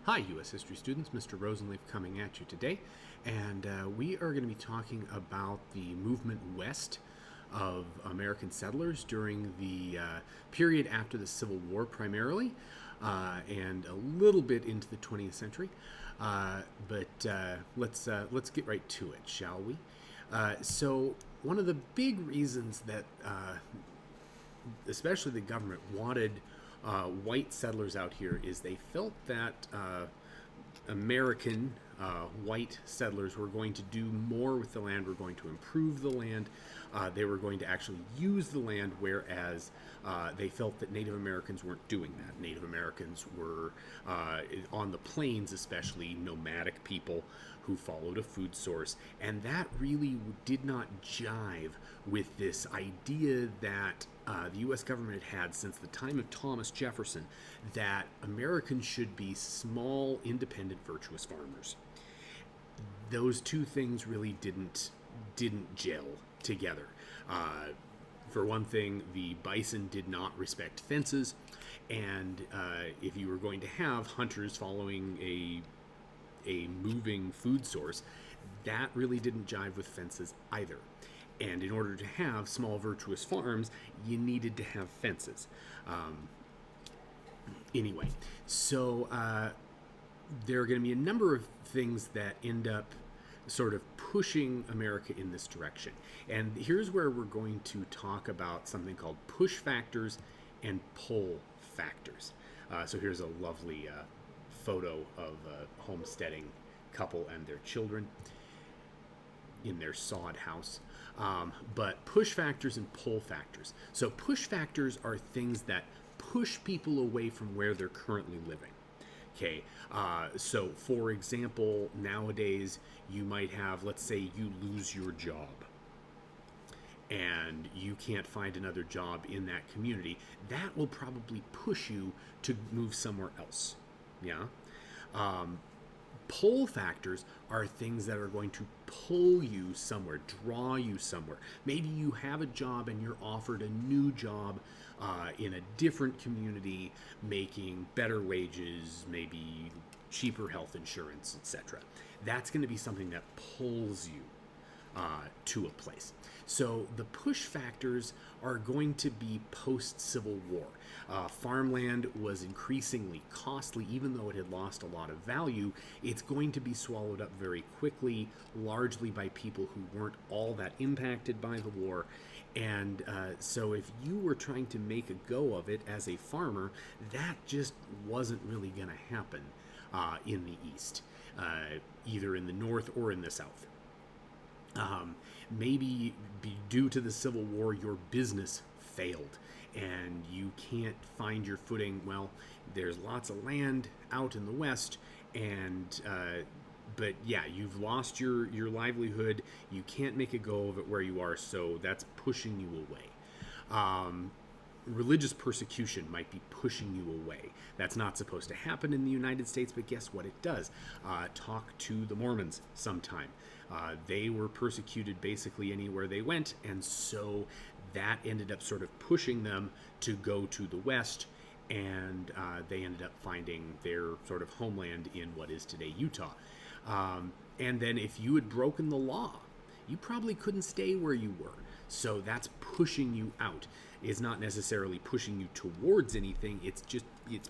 Hi, U.S. history students. Mr. Rosenleaf coming at you today, and we are going to be talking about the movement west of American settlers during the period after the Civil War, primarily, and a little bit into the 20th century. Let's get right to it, shall we? So, one of the big reasons that especially the government wanted white settlers out here is they felt that American white settlers were going to do more with the land, were going to improve the land, they were going to actually use the land, whereas they felt that Native Americans weren't doing that. Native Americans were, on the plains especially, nomadic people who followed a food source, and that really did not jive with this idea that the U.S. government had since the time of Thomas Jefferson, that Americans should be small, independent, virtuous farmers. Those two things really didn't gel together. For one thing, the bison did not respect fences, and if you were going to have hunters following a moving food source, that really didn't jive with fences either. And in order to have small virtuous farms, you needed to have fences. Anyway, so there are going to be a number of things that end up sort of pushing America in this direction. And here's where we're going to talk about something called push factors and pull factors. So here's a lovely photo of a homesteading couple and their children in their sod house. But push factors and pull factors. So push factors are things that push people away from where they're currently living. Okay, so for example, nowadays you might have, let's say you lose your job and you can't find another job in that community. That will probably push you to move somewhere else. Yeah. Pull factors are things that are going to pull you somewhere, draw you somewhere. Maybe you have a job and you're offered a new job in a different community, making better wages, maybe cheaper health insurance, etc. That's going to be something that pulls you to a place. So the push factors are going to be post-Civil War. Farmland was increasingly costly, even though it had lost a lot of value. It's going to be swallowed up very quickly, largely by people who weren't all that impacted by the war. And so if you were trying to make a go of it as a farmer, that just wasn't really going to happen in the East, either in the North or in the South. Maybe due to the Civil War, your business failed and you can't find your footing. Well, there's lots of land out in the West, and but yeah, you've lost your livelihood. You can't make a go of it where you are, so that's pushing you away. Religious persecution might be pushing you away. That's not supposed to happen in the United States, but guess what? It does. Talk to the Mormons sometime. They were persecuted basically anywhere they went, and so that ended up sort of pushing them to go to the West, and they ended up finding their sort of homeland in what is today Utah. And then if you had broken the law, you probably couldn't stay where you were. So that's pushing you out. It's not necessarily pushing you towards anything. It's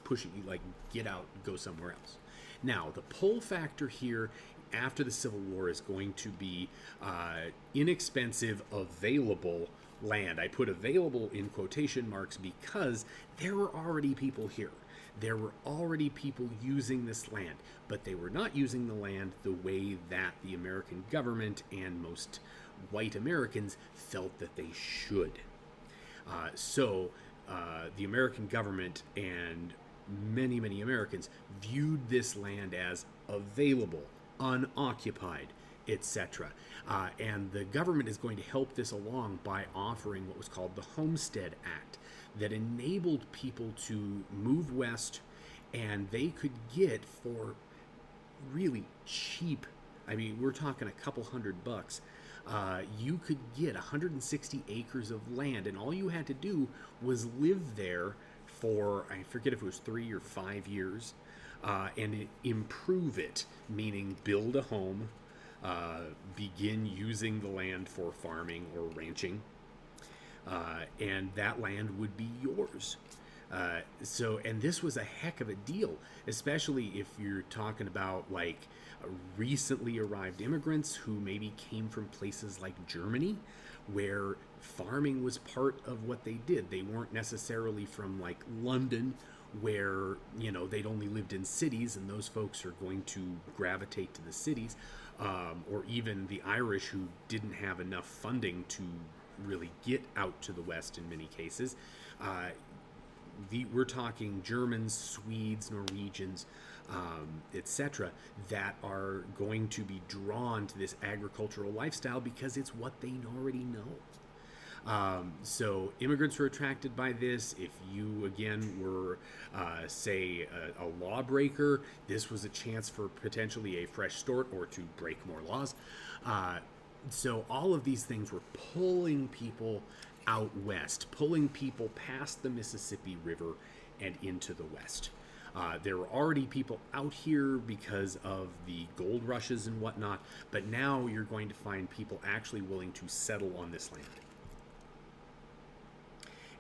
pushing you, like, get out, go somewhere else. Now, the pull factor here after the Civil War is going to be inexpensive, available land. I put available in quotation marks because there were already people here. There were already people using this land, but they were not using the land the way that the American government and most white Americans felt that they should. So the American government and many, many Americans viewed this land as available, unoccupied, etc. And the government is going to help this along by offering what was called the Homestead Act, that enabled people to move west, and they could get for really cheap, I mean, we're talking a couple $100, you could get 160 acres of land, and all you had to do was live there for, I forget if it was 3 or 5 years, and improve it, meaning build a home, begin using the land for farming or ranching, and that land would be yours. And this was a heck of a deal, especially if you're talking about like recently arrived immigrants who maybe came from places like Germany, where farming was part of what they did. They weren't necessarily from like London, where they'd only lived in cities, and those folks are going to gravitate to the cities, or even the Irish who didn't have enough funding to really get out to the West in many cases. We're talking Germans, Swedes, Norwegians, etc., that are going to be drawn to this agricultural lifestyle because it's what they already know. So immigrants were attracted by this. If you, again, were, say, a lawbreaker, this was a chance for potentially a fresh start or to break more laws. So all of these things were pulling people out west, pulling people past the Mississippi River and into the West. There were already people out here because of the gold rushes and whatnot, but now you're going to find people actually willing to settle on this land.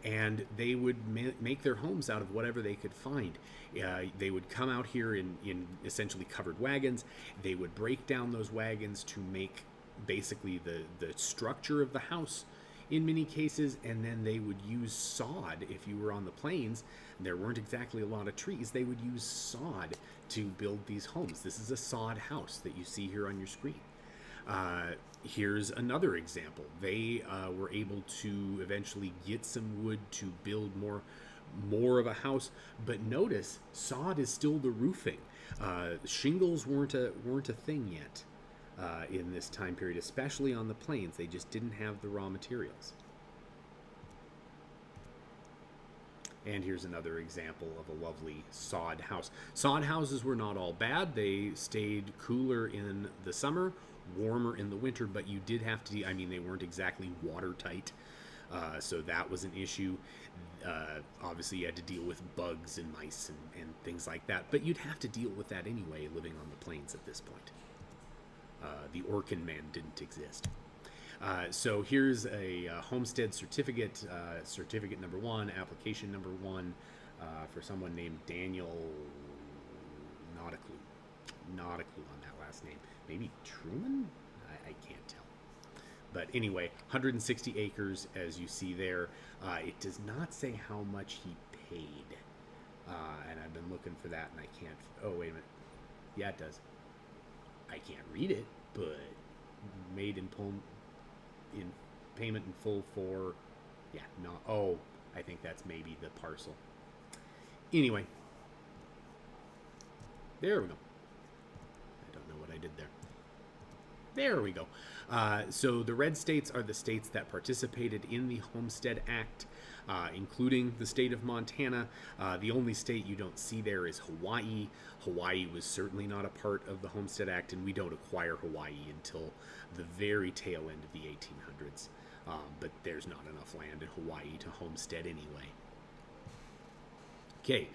And they would make their homes out of whatever they could find. They would come out here in essentially covered wagons. They would break down those wagons to make basically the structure of the house in many cases, and then they would use sod. If you were on the plains, there weren't exactly a lot of trees, they would use sod to build these homes. This is a sod house that you see here on your screen. Here's another example. They were able to eventually get some wood to build more of a house, but notice sod is still the roofing. Shingles weren't a thing yet. In this time period, especially on the plains. They just didn't have the raw materials. And here's another example of a lovely sod house. Sod houses were not all bad. They stayed cooler in the summer, warmer in the winter, but you did have to, they weren't exactly watertight. So that was an issue. Obviously, you had to deal with bugs and mice and things like that, but you'd have to deal with that anyway, living on the plains at this point. The Orkin man didn't exist. So here's a homestead certificate, certificate number 1, application number 1, for someone named Daniel. Not a clue on that last name. Maybe Truman? I can't tell. But anyway, 160 acres, as you see there. It does not say how much he paid. And I've been looking for that, and I can't. Oh, wait a minute. Yeah, it does. I can't read it, but made in payment in full for, I think that's maybe the parcel. Anyway, there we go. I don't know what I did there. There we go. So the red states are the states that participated in the Homestead Act, including the state of Montana. The only state you don't see there is Hawaii. Hawaii was certainly not a part of the Homestead Act, and we don't acquire Hawaii until the very tail end of the 1800s. But there's not enough land in Hawaii to homestead anyway. Okay,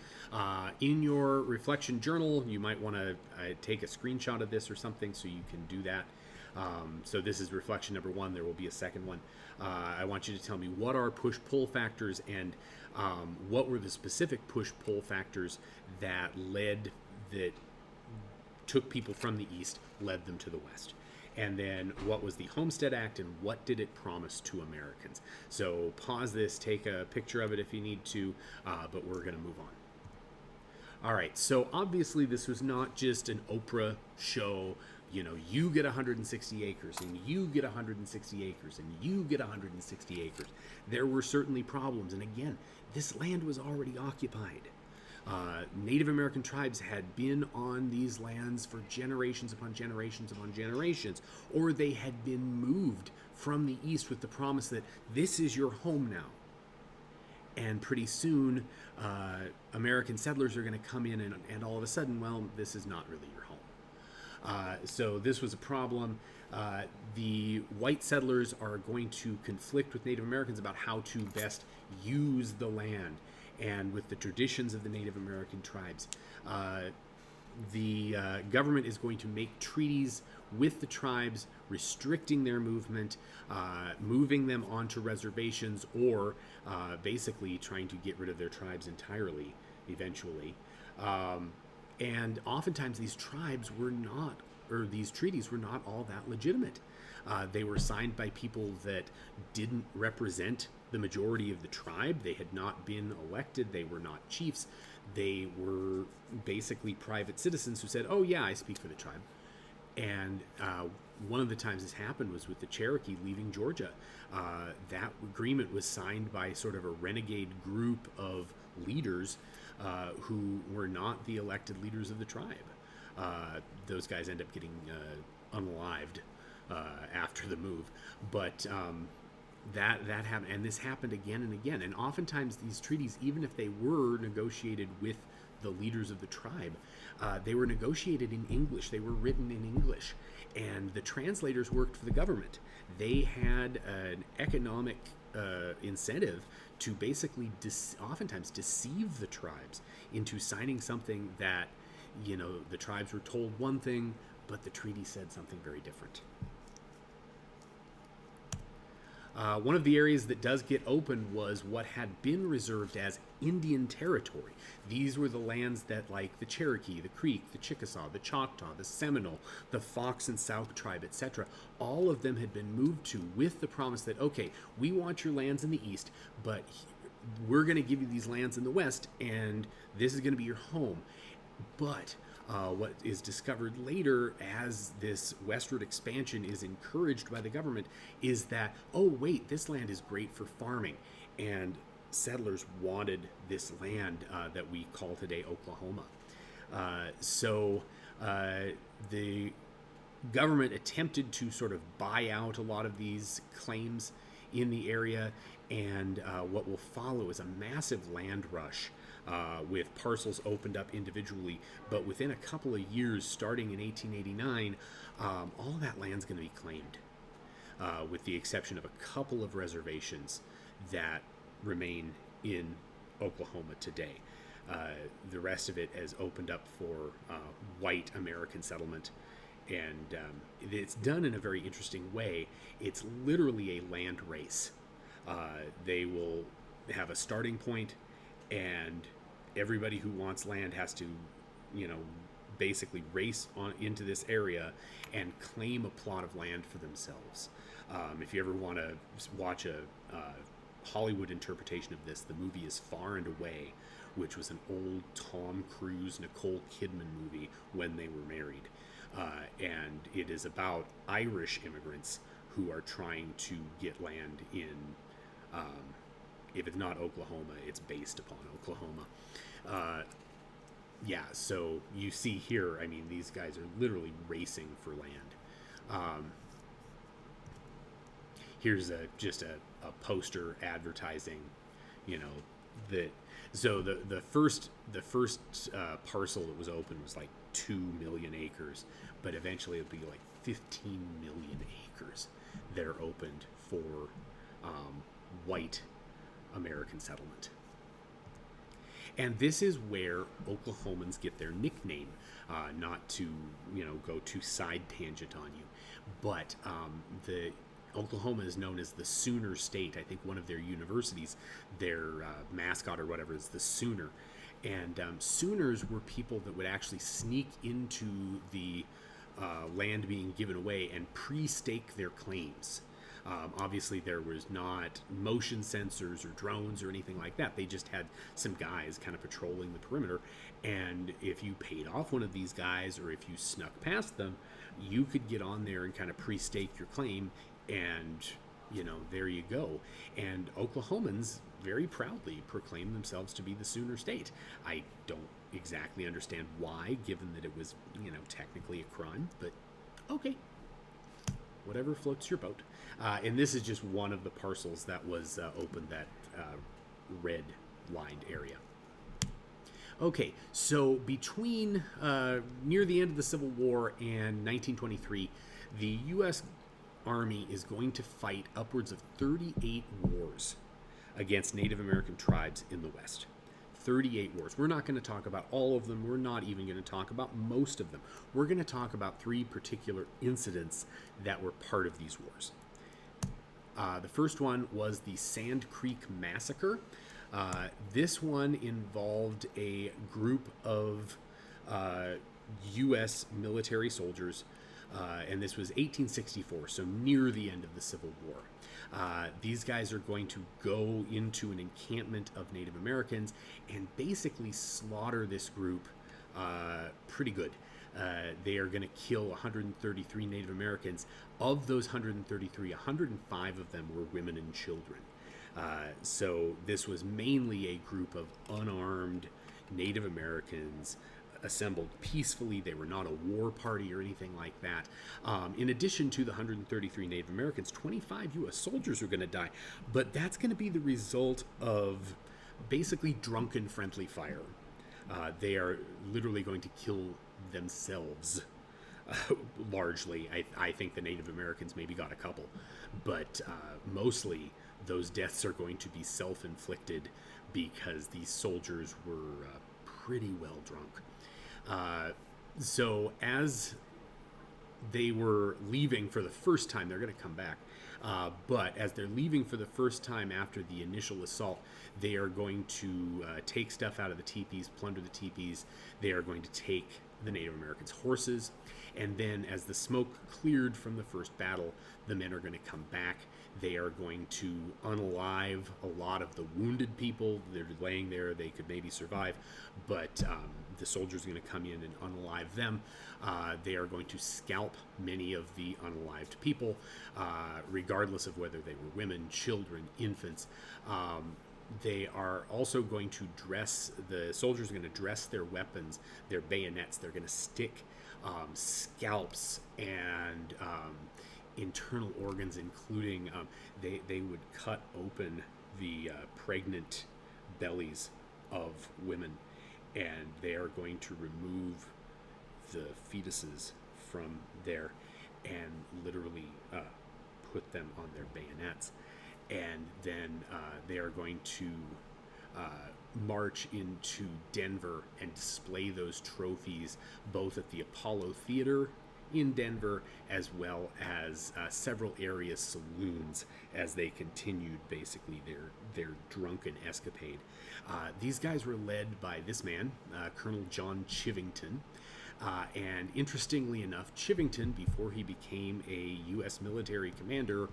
in your reflection journal, you might want to take a screenshot of this or something so you can do that. So this is reflection number 1. There will be a second one. I want you to tell me what are push-pull factors, and what were the specific push-pull factors that took people from the East, led them to the West. And then what was the Homestead Act, and what did it promise to Americans? So pause this, take a picture of it if you need to, but we're going to move on. All right, so obviously this was not just an Oprah show. You get 160 acres, and you get 160 acres, and you get 160 acres. There were certainly problems, and again, this land was already occupied. Native American tribes had been on these lands for generations upon generations upon generations, or they had been moved from the East with the promise that this is your home now. And pretty soon, American settlers are going to come in, and all of a sudden, well, this is not really your home. So this was a problem. The white settlers are going to conflict with Native Americans about how to best use the land, and with the traditions of the Native American tribes. the government is going to make treaties with the tribes, restricting their movement, moving them onto reservations, or basically trying to get rid of their tribes entirely eventually. And oftentimes these tribes were not, or these treaties were not all that legitimate. They were signed by people that didn't represent the majority of the tribe. They had not been elected. They were not chiefs. They were basically private citizens who said, oh, yeah, I speak for the tribe. And one of the times this happened was with the Cherokee leaving Georgia. That agreement was signed by sort of a renegade group of leaders who were not the elected leaders of the tribe. Those guys end up getting unalived after the move. But that happened, and this happened again and again. And oftentimes these treaties, even if they were negotiated with the leaders of the tribe, they were negotiated in English. They were written in English, and the translators worked for the government. They had an economic incentive to basically oftentimes deceive the tribes into signing something that, you know, the tribes were told one thing, but the treaty said something very different. One of the areas that does get open was what had been reserved as Indian territory. These were the lands that, like the Cherokee, the Creek, the Chickasaw, the Choctaw, the Seminole, the Fox and South tribe, etc., all of them had been moved to with the promise that, okay, we want your lands in the east, but we're going to give you these lands in the west, and this is going to be your home. But what is discovered later as this westward expansion is encouraged by the government is that, oh, wait, this land is great for farming. And settlers wanted this land that we call today Oklahoma. So the government attempted to sort of buy out a lot of these claims in the area. And what will follow is a massive land rush. With parcels opened up individually, but within a couple of years, starting in 1889, all that land's going to be claimed, with the exception of a couple of reservations that remain in Oklahoma today. The rest of it has opened up for white American settlement, and it's done in a very interesting way. It's literally a land race. They will have a starting point, and everybody who wants land has to, you know, basically race on into this area and claim a plot of land for themselves. If you ever want to watch a Hollywood interpretation of this, the movie is Far and Away, which was an old Tom Cruise, Nicole Kidman movie when they were married. And it is about Irish immigrants who are trying to get land in, if it's not Oklahoma, it's based upon Oklahoma. Yeah, so you see here, I mean, these guys are literally racing for land. Here's just a poster advertising, you know, that. So the first parcel that was open was like 2 million acres, but eventually it'll be like 15 million acres that are opened for white American settlement. And this is where Oklahomans get their nickname, not to, you know, go too side tangent on you, but the Oklahoma is known as the Sooner State. I think one of their universities, their mascot or whatever is the Sooner. And Sooners were people that would actually sneak into the land being given away and pre-stake their claims. Obviously, there was not motion sensors or drones or anything like that. They just had some guys kind of patrolling the perimeter. And if you paid off one of these guys, or if you snuck past them, you could get on there and kind of pre-stake your claim. And, you know, there you go. And Oklahomans very proudly proclaim themselves to be the Sooner State. I don't exactly understand why, given that it was, you know, technically a crime, but okay. Whatever floats your boat. And this is just one of the parcels that was opened, that red lined area. Okay, so between near the end of the Civil War and 1923, the U.S. Army is going to fight upwards of 38 wars against Native American tribes in the West. 38 wars. We're not going to talk about all of them. We're not even going to talk about most of them. We're going to talk about 3 particular incidents that were part of these wars. The first one was the Sand Creek Massacre. This one involved a group of U.S. military soldiers, and this was 1864, so near the end of the Civil War. These guys are going to go into an encampment of Native Americans and basically slaughter this group pretty good. They are going to kill 133 Native Americans. Of those 133, 105 of them were women and children. So this was mainly a group of unarmed Native Americans assembled peacefully. They were not a war party or anything like that. In addition to the 133 Native Americans, 25 U.S. soldiers are going to die. But that's going to be the result of basically drunken friendly fire. They are literally going to kill themselves. Largely, I think the Native Americans maybe got a couple, but mostly those deaths are going to be self-inflicted because these soldiers were pretty well drunk. So as they were leaving for the first time, they're going to come back, but as they're leaving for the first time after the initial assault, they are going to take stuff out of the teepees, plunder the teepees. They are going to take the Native Americans' horses, and then as the smoke cleared from the first battle, the men are going to come back. They are going to unalive a lot of the wounded people. They're laying there. They could maybe survive, but the soldiers are going to come in and unalive them. They are going to scalp many of the unalived people, regardless of whether they were women, children, infants. They are also going to the soldiers are going to dress their weapons, their bayonets. They're going to stick scalps and internal organs, including they would cut open the pregnant bellies of women, and they are going to remove the fetuses from there and literally put them on their bayonets. And then they are going to march into Denver and display those trophies both at the Apollo Theater in Denver as well as several area saloons as they continued basically their drunken escapade. These guys were led by this man, Colonel John Chivington. And interestingly enough, Chivington, before he became a U.S. military commander,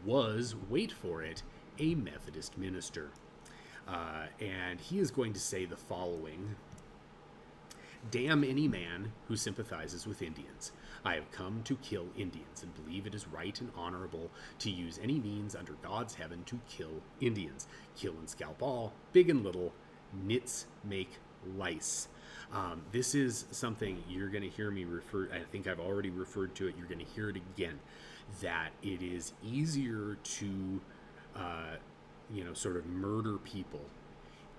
was, wait for it, a Methodist minister. And he is going to say the following: "Damn any man who sympathizes with Indians. I have come to kill Indians and believe it is right and honorable to use any means under God's heaven to kill Indians. Kill and scalp all, big and little, nits make lice." This is something you're going to hear me refer. I think I've already referred to it. You're going to hear it again. That it is easier to, sort of murder people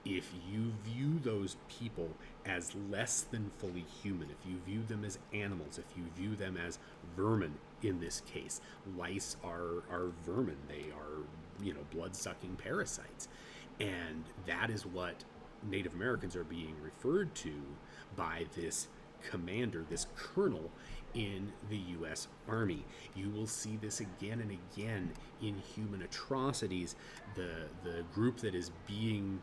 if you view those people as less than fully human, if you view them as animals, if you view them as vermin in this case. Lice are vermin. They are, blood-sucking parasites. And that is what Native Americans are being referred to by this commander, this colonel in the U.S. Army. You will see this again and again in human atrocities. The group that is being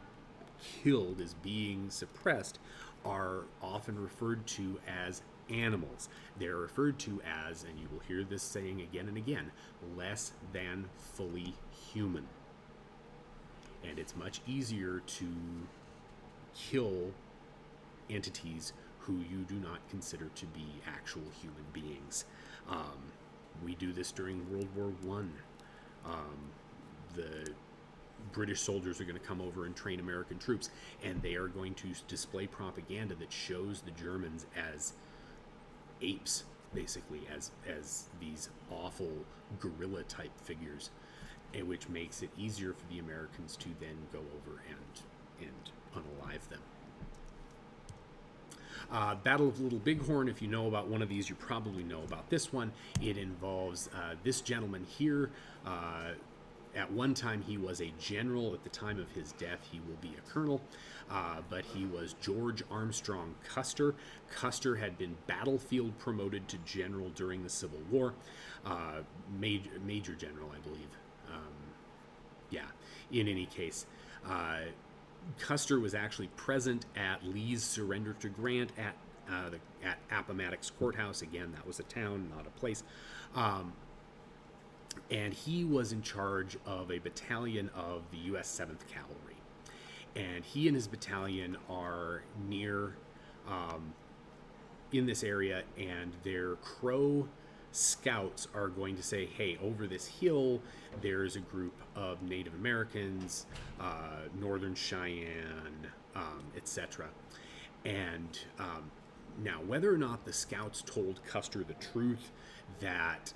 killed, is being suppressed, are often referred to as animals. They're referred to as, and you will hear this saying again and again, less than fully human. And it's much easier to kill entities who you do not consider to be actual human beings. We do this during World War I. The British soldiers are going to come over and train American troops, and they are going to display propaganda that shows the Germans as apes, basically, as these awful gorilla-type figures, and which makes it easier for the Americans to then go over and unalive them. Battle of Little Bighorn, if you know about one of these, you probably know about this one. It involves this gentleman here, At one time, he was a general. At the time of his death, he will be a colonel. But he was George Armstrong Custer. Custer had been battlefield promoted to general during the Civil War. Major general, I believe. Yeah, in any case, Custer was actually present at Lee's surrender to Grant at Appomattox Courthouse. Again, that was a town, not a place. And he was in charge of a battalion of the U.S. 7th Cavalry. And he and his battalion are near in this area, and their Crow scouts are going to say, hey, over this hill, there's a group of Native Americans, Northern Cheyenne, etc. And now, whether or not the scouts told Custer the truth that,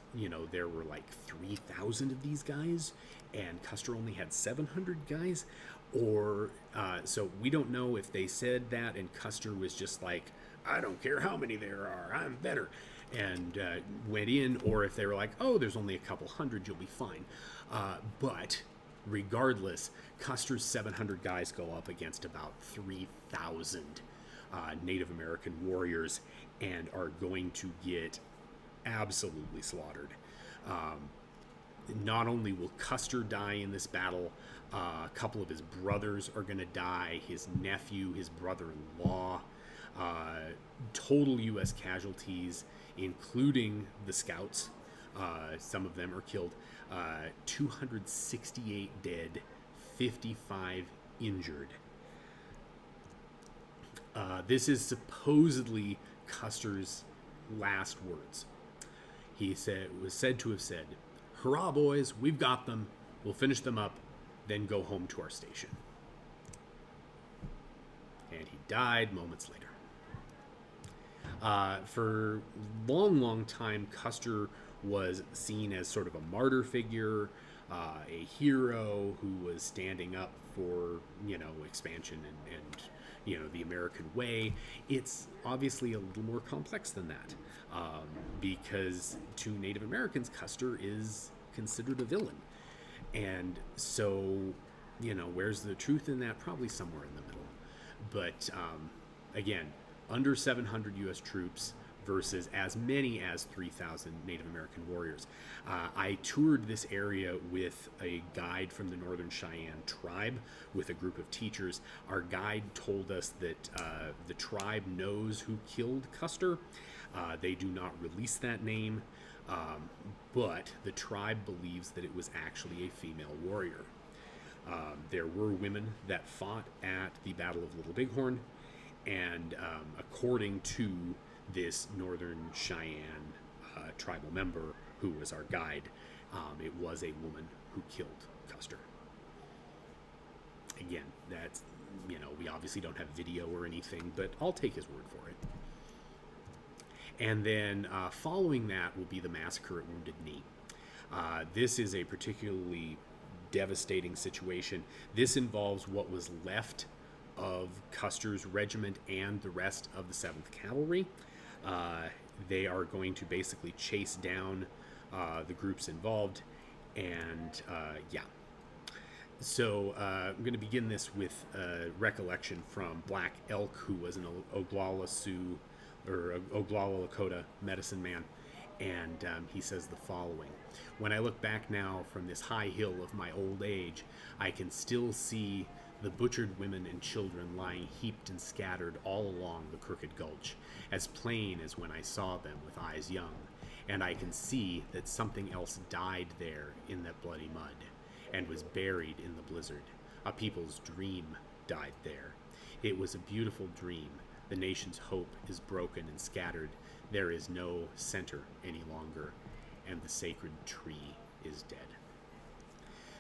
there were like 3,000 of these guys and Custer only had 700 guys, or so we don't know if they said that and Custer was just like, I don't care how many there are, I'm better, and went in, or if they were like, oh, there's only a couple hundred, you'll be fine. But regardless, Custer's 700 guys go up against about 3,000 Native American warriors and are going to get absolutely slaughtered. Not only will Custer die in this battle, a couple of his brothers are going to die, his nephew, his brother-in-law, total U.S. casualties, including the scouts. Some of them are killed. 268 dead, 55 injured. This is supposedly Custer's last words. He was said to have said, "Hurrah, boys, we've got them. We'll finish them up, then go home to our station." And he died moments later. For a long time, Custer was seen as sort of a martyr figure, a hero who was standing up for, expansion and the American way. It's obviously a little more complex than that, because to Native Americans, Custer is considered a villain. And so, where's the truth in that? Probably somewhere in the middle. But again, under 700 U.S. troops versus as many as 3,000 Native American warriors. I toured this area with a guide from the Northern Cheyenne tribe with a group of teachers. Our guide told us that the tribe knows who killed Custer. They do not release that name, but the tribe believes that it was actually a female warrior. There were women that fought at the Battle of Little Bighorn, and according to this Northern Cheyenne tribal member who was our guide, it was a woman who killed Custer. Again, that's, we obviously don't have video or anything, but I'll take his word for it. And then following that will be the massacre at Wounded Knee. This is a particularly devastating situation. This involves what was left of Custer's regiment and the rest of the 7th Cavalry. They are going to basically chase down the groups involved, and So I'm going to begin this with a recollection from Black Elk, who was an Oglala Sioux or Oglala Lakota medicine man, and he says the following: "When I look back now from this high hill of my old age, I can still see the butchered women and children lying heaped and scattered all along the Crooked Gulch, as plain as when I saw them with eyes young, and I can see that something else died there in that bloody mud, and was buried in the blizzard. A people's dream died there. It was a beautiful dream. The nation's hope is broken and scattered. There is no center any longer, and the sacred tree is dead."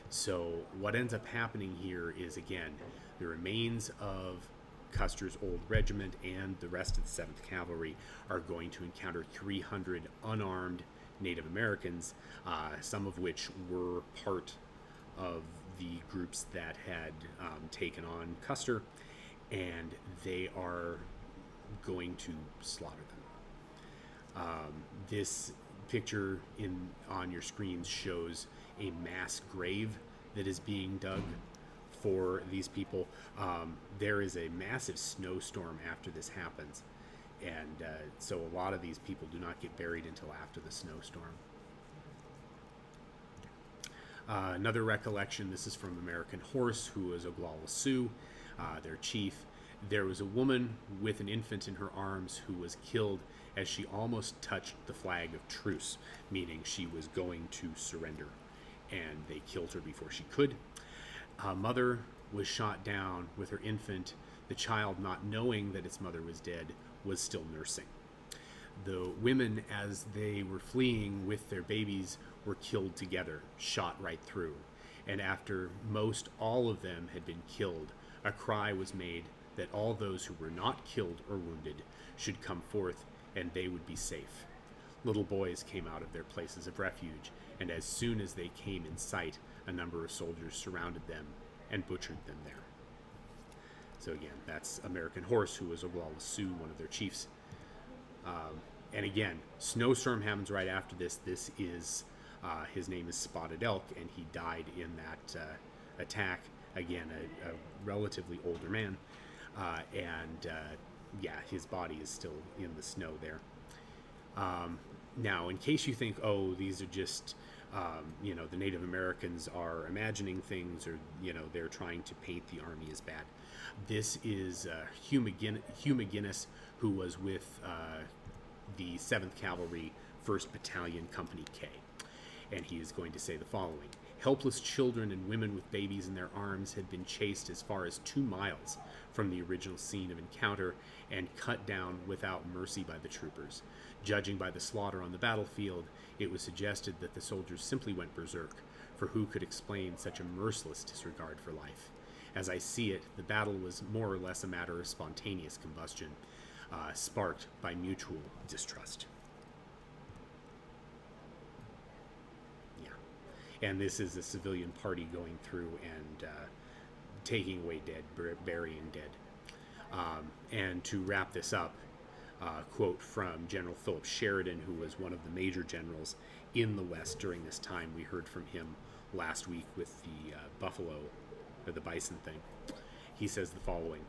So what ends up happening here is, again, the remains of Custer's old regiment and the rest of the 7th Cavalry are going to encounter 300 unarmed Native Americans, some of which were part of the groups that had taken on Custer, and they are going to slaughter them. This picture on your screens shows a mass grave that is being dug for these people. There is a massive snowstorm after this happens, and so a lot of these people do not get buried until after the snowstorm. Another recollection, this is from American Horse, who was Oglala Sioux, their chief. There was a woman with an infant in her arms who was killed as she almost touched the flag of truce, meaning she was going to surrender, and they killed her before she could. A mother was shot down with her infant. The child, not knowing that its mother was dead, was still nursing. The women, as they were fleeing with their babies, were killed together, shot right through. And after most all of them had been killed, a cry was made that all those who were not killed or wounded should come forth and they would be safe. Little boys came out of their places of refuge, and as soon as they came in sight, a number of soldiers surrounded them and butchered them there. So again, that's American Horse, who was Oglala Sioux, one of their chiefs. And again, snowstorm happens right after this. This is, his name is Spotted Elk, and he died in that attack. Again, a relatively older man. Yeah, his body is still in the snow there. Now, in case you think, oh, these are just, the Native Americans are imagining things, or, they're trying to paint the army as bad. This is Hugh McGinnis, who was with the 7th Cavalry, 1st Battalion, Company K. And he is going to say the following. Helpless children and women with babies in their arms had been chased as far as 2 miles from the original scene of encounter and cut down without mercy by the troopers. Judging by the slaughter on the battlefield, it was suggested that the soldiers simply went berserk, for who could explain such a merciless disregard for life? As I see it, the battle was more or less a matter of spontaneous combustion, sparked by mutual distrust. And this is a civilian party going through and taking away dead, burying dead. And to wrap this up, quote from General Philip Sheridan, who was one of the major generals in the West during this time. We heard from him last week with the buffalo, or the bison thing. He says the following.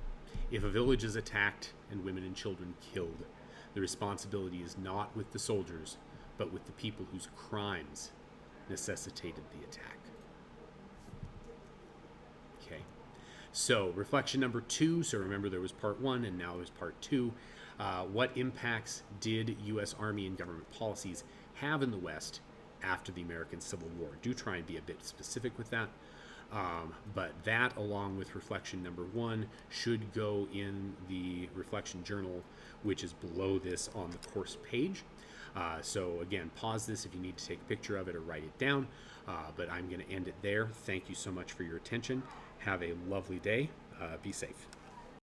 If a village is attacked and women and children killed, the responsibility is not with the soldiers, but with the people whose crimes necessitated the attack. Okay, so reflection number 2. So remember, there was part 1 and now there's part 2. What impacts did U.S. Army and government policies have in the West after the American Civil War? Do try and be a bit specific with that. But that, along with reflection number 1, should go in the reflection journal, which is below this on the course page. So again, pause this if you need to take a picture of it or write it down. But I'm going to end it there. Thank you so much for your attention. Have a lovely day. Be safe.